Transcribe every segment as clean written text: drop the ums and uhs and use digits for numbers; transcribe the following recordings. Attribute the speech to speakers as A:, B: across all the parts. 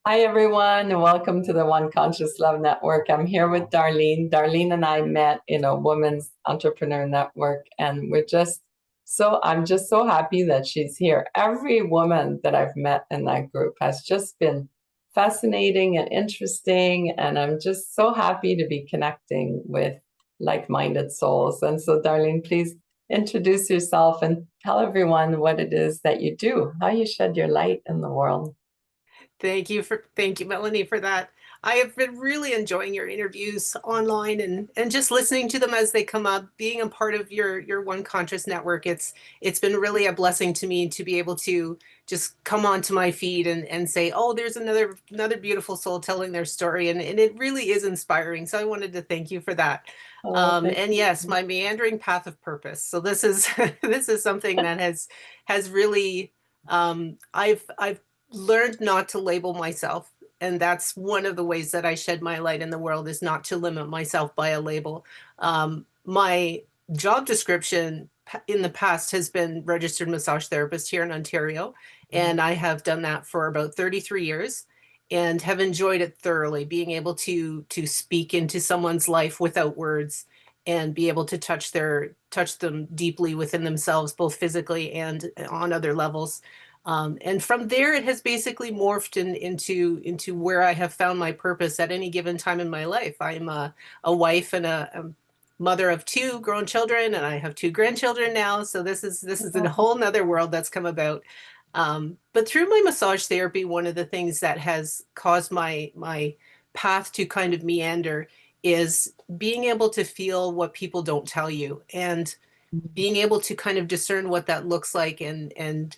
A: Hi, everyone, and welcome to the One Conscious Love Network. I'm here with Darlene. Darlene and I met in a women's entrepreneur network, and I'm just so happy that she's here. Every woman that I've met in that group has just been fascinating and interesting, and I'm just so happy to be connecting with like-minded souls. And so, Darlene, please introduce yourself and tell everyone what it is that you do, how you shed your light in the world.
B: Thank you, Melanie, for that. I have been really enjoying your interviews online and just listening to them as they come up, being a part of your One Conscious network. It's been really a blessing to me to be able to just come onto my feed and say, oh, there's another beautiful soul telling their story. And it really is inspiring. So I wanted to thank you for that.
A: Oh, thank
B: And yes,
A: you.
B: my meandering path of purpose. So this is this is something that has really I've learned not to label myself. And that's one of the ways that I shed my light in the world, is not to limit myself by a label. My job description in the past has been registered massage therapist here in Ontario. And I have done that for about 33 years and have enjoyed it thoroughly, being able to speak into someone's life without words and be able to touch them deeply within themselves, both physically and on other levels. And from there, it has basically morphed into where I have found my purpose at any given time in my life. I'm a wife and a mother of two grown children, and I have two grandchildren now. So this is a whole nother world that's come about. But through my massage therapy, one of the things that has caused my path to kind of meander is being able to feel what people don't tell you, and being able to kind of discern what that looks like. And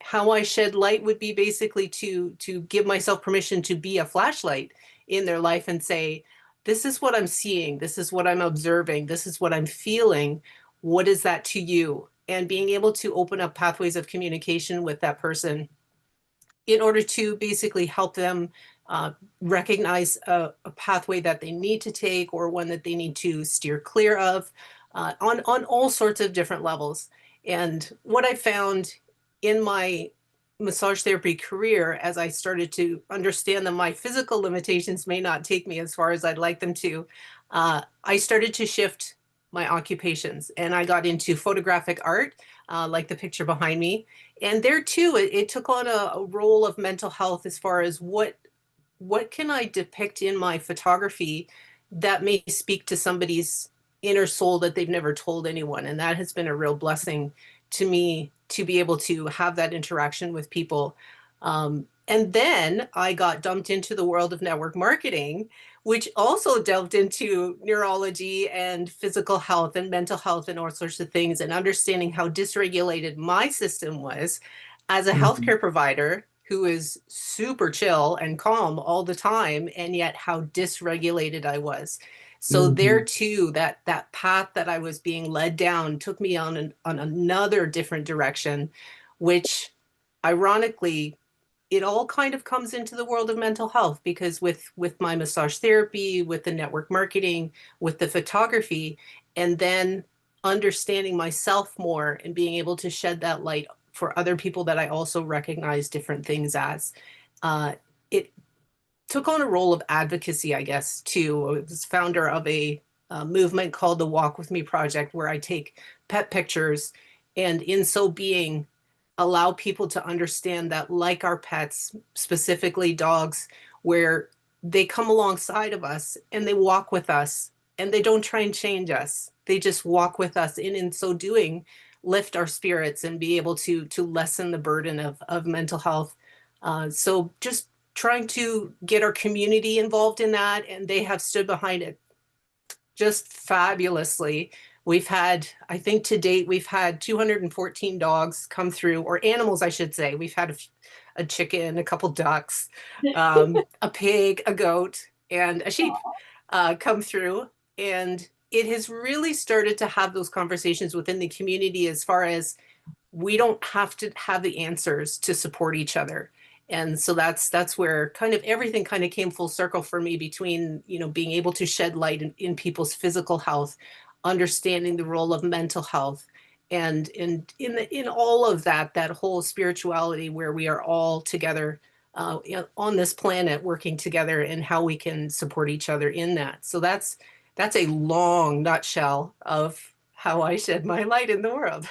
B: how I shed light would be basically to give myself permission to be a flashlight in their life and say, this is what I'm seeing, this is what I'm observing, this is what I'm feeling. What is that to you? And being able to open up pathways of communication with that person in order to basically help them recognize a pathway that they need to take, or one that they need to steer clear of, on all sorts of different levels. And what I found in my massage therapy career, as I started to understand that my physical limitations may not take me as far as I'd like them to, I started to shift my occupations, and I got into photographic art, like the picture behind me. And there too, it took on a role of mental health, as far as what can I depict in my photography that may speak to somebody's inner soul that they've never told anyone. And that has been a real blessing to me, to be able to have that interaction with people. And then I got dumped into the world of network marketing, which also delved into neurology and physical health and mental health and all sorts of things, and understanding how dysregulated my system was as a
A: Mhm.
B: healthcare provider who is super chill and calm all the time, and yet how dysregulated I was. So there
A: Mhm.
B: too, that path that I was being led down took me on another different direction, which ironically, it all kind of comes into the world of mental health, because with my massage therapy, with the network marketing, with the photography, and then understanding myself more and being able to shed that light for other people that I also recognize different things as. It took on a role of advocacy, I guess, too. I was founder of a movement called the Walk With Me Project, where I take pet pictures, and in so being, allow people to understand that, like our pets, specifically dogs, where they come alongside of us and they walk with us, and they don't try and change us. They just walk with us, and in so doing, lift our spirits and be able to lessen the burden of mental health. So just trying to get our community involved in that, and they have stood behind it just fabulously. We've had, I think to date, we've had 214 dogs come through, or animals, I should say. We've had a chicken, a couple ducks, a pig, a goat, and a sheep come through. And it has really started to have those conversations within the community, as far as we don't have to have the answers to support each other. And so that's where kind of everything kind of came full circle for me, between, being able to shed light in people's physical health, understanding the role of mental health, and in all of that whole spirituality, where we are all together, on this planet working together and how we can support each other in that. So that's a long nutshell of how I shed my light in the world.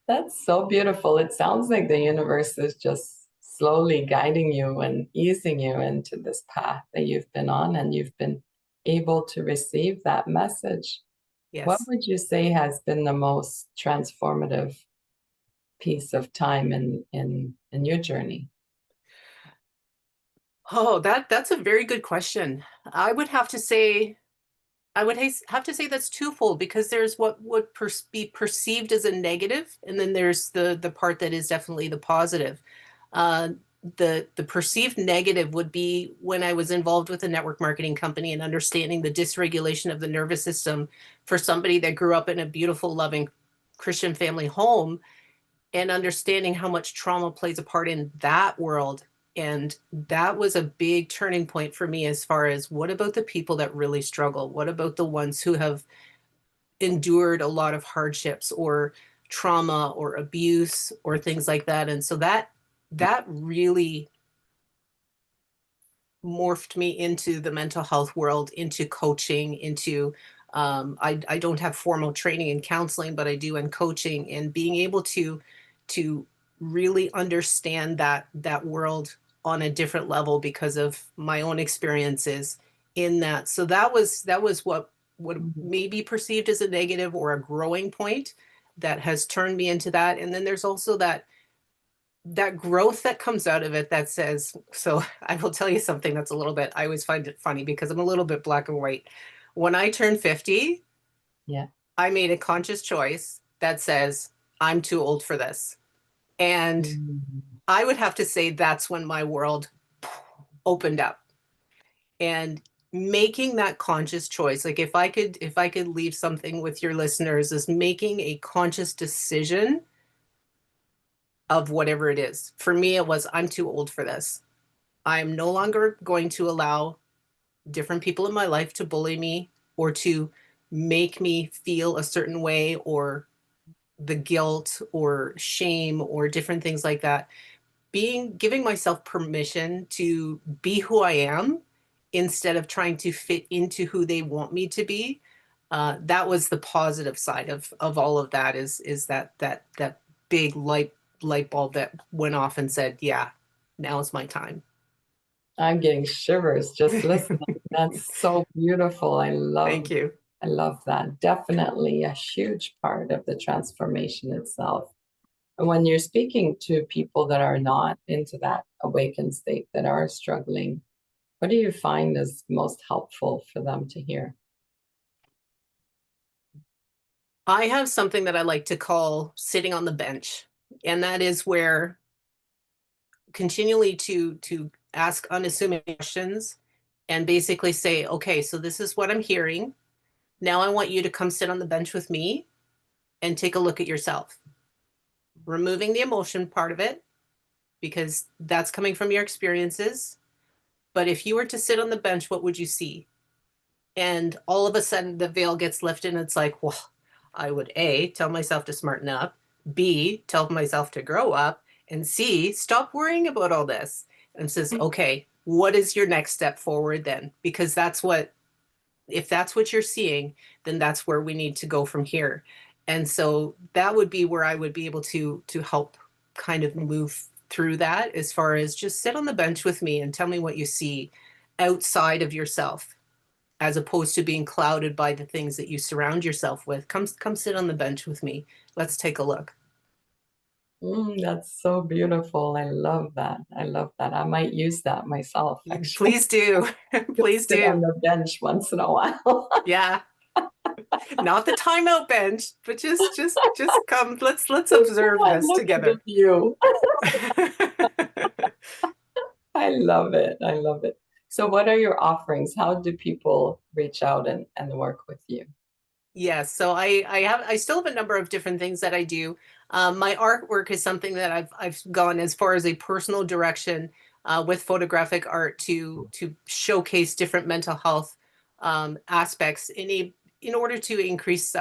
A: That's so beautiful. It sounds like the universe is just slowly guiding you and easing you into this path that you've been on, and you've been able to receive that message. What
B: Yes.
A: would you say has been the most transformative piece of time in your journey?
B: Oh, that's a very good question. I would have to say have to say that's twofold because there's what would be perceived as a negative, and then there's the part that is definitely the positive. Uh, the perceived negative would be when I was involved with a network marketing company and understanding the dysregulation of the nervous system for somebody that grew up in a beautiful, loving Christian family home, and understanding how much trauma plays a part in that world. And that was a big turning point for me as far as what about the people that really struggle? What about the ones who have endured a lot of hardships or trauma or abuse or things like that? And so that really morphed me into the mental health world, into coaching, into I don't have formal training in counseling, but I do in coaching, and being able to really understand that world on a different level because of my own experiences in that. So that was what would
A: Mhm.
B: maybe perceived as a negative or a growing point that has turned me into that. And then there's also that growth that comes out of it that says, so I will tell you something that's a little bit, I always find it funny because I'm a little bit black and white. When I turned 50,
A: Yeah.
B: I made a conscious choice that says, I'm too old for this. And
A: Mhm.
B: I would have to say that's when my world opened up. And making that conscious choice, like if I could leave something with your listeners, is making a conscious decision of whatever it is. For me, it was, I'm too old for this. I'm no longer going to allow different people in my life to bully me or to make me feel a certain way, or the guilt or shame or different things like that. Giving myself permission to be who I am instead of trying to fit into who they want me to be. That was the positive side of all of that, is that big light bulb that went off and said, yeah, now is my time.
A: I'm getting shivers just listening. That's so beautiful.
B: Thank you.
A: I love that. Definitely a huge part of the transformation itself. And when you're speaking to people that are not into that awakened state, that are struggling, what do you find is most helpful for them to hear?
B: I have something that I like to call sitting on the bench. And that is where continually to ask unassuming questions and basically say, okay, so this is what I'm hearing. Now I want you to come sit on the bench with me and take a look at yourself. Removing the emotion part of it, because that's coming from your experiences. But if you were to sit on the bench, what would you see? And all of a sudden the veil gets lifted and it's like, well, I would A, tell myself to smarten up, B, tell myself to grow up, and C, stop worrying about all this. And says, okay, what is your next step forward then? Because if that's what you're seeing, then that's where we need to go from here. And so that would be where I would be able to help kind of move through that, as far as just sit on the bench with me and tell me what you see outside of yourself, as opposed to being clouded by the things that you surround yourself with. Come sit on the bench with me. Let's take a look.
A: That's so beautiful. I love that. I love that. I might use that myself, actually.
B: Please do. Please
A: Just sit on
B: do.
A: the bench once in a while.
B: Yeah. Not the timeout bench, but just come. Let's
A: Just
B: observe
A: one
B: this
A: look at the
B: together.
A: view. I love it. I love it. So, what are your offerings? How do people reach out and work with you?
B: Yes, so I still have a number of different things that I do. My artwork is something that I've gone as far as a personal direction with photographic art to showcase different mental health aspects in order to increase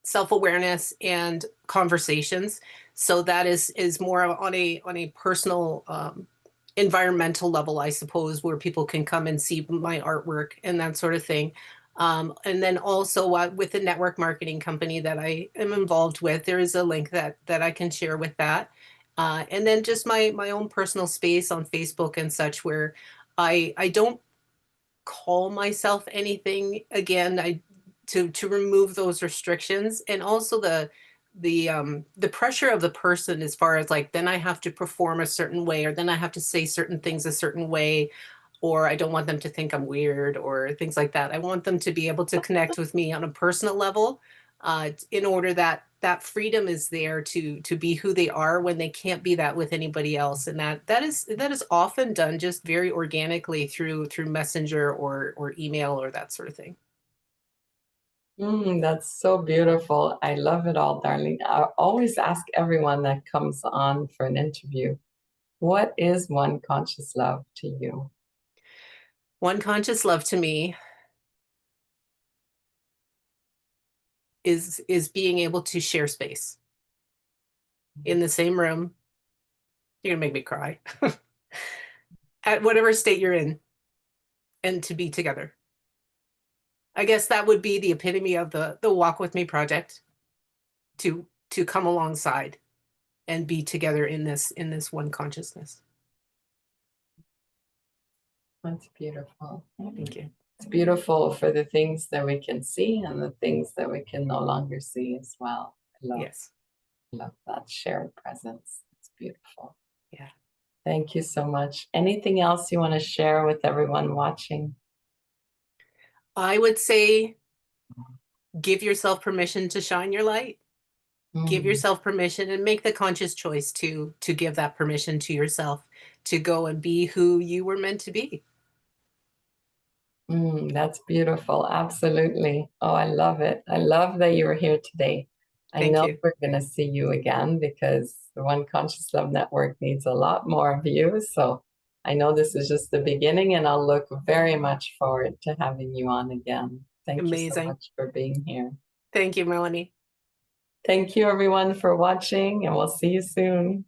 B: self-awareness and conversations. So that is more on a personal environmental level, I suppose, where people can come and see my artwork and that sort of thing. And then also with the network marketing company that I am involved with, there is a link that I can share with that. And then just my own personal space on Facebook and such, where I don't call myself anything again. I to remove those restrictions, and also the pressure of the person, as far as like, then I have to perform a certain way, or then I have to say certain things a certain way, or I don't want them to think I'm weird or things like that. I want them to be able to connect with me on a personal level, in order that that freedom is there to be who they are when they can't be that with anybody else. And that is often done just very organically through Messenger or email or that sort of thing.
A: That's so beautiful. I love it all, Darlene. I always ask everyone that comes on for an interview, what is one conscious love to you?
B: One conscious love to me is being able to share space in the same room. You're gonna make me cry. At whatever state you're in, and to be together. I guess that would be the epitome of the Walk With Me project, to come alongside and be together in this one consciousness.
A: That's beautiful.
B: Thank you.
A: It's beautiful for the things that we can see and the things that we can no longer see as well.
B: Yes.
A: Love that shared presence. It's beautiful.
B: Yeah.
A: Thank you so much. Anything else you want to share with everyone watching?
B: I would say give yourself permission to shine your light. Give
A: Mm,
B: yourself permission and make the conscious choice to give that permission to yourself to go and be who you were meant to be.
A: that's beautiful. Absolutely. Oh, I love it. I love that you were here today. I
B: Thank
A: know
B: you.
A: we're going to see you again because the One Conscious Love Network needs a lot more of you. So I know this is just the beginning, and I'll look very much forward to having you on again. Thank you so
B: Amazing.
A: much for being here.
B: Thank you, Melanie.
A: Thank you, everyone, for watching, and we'll see you soon.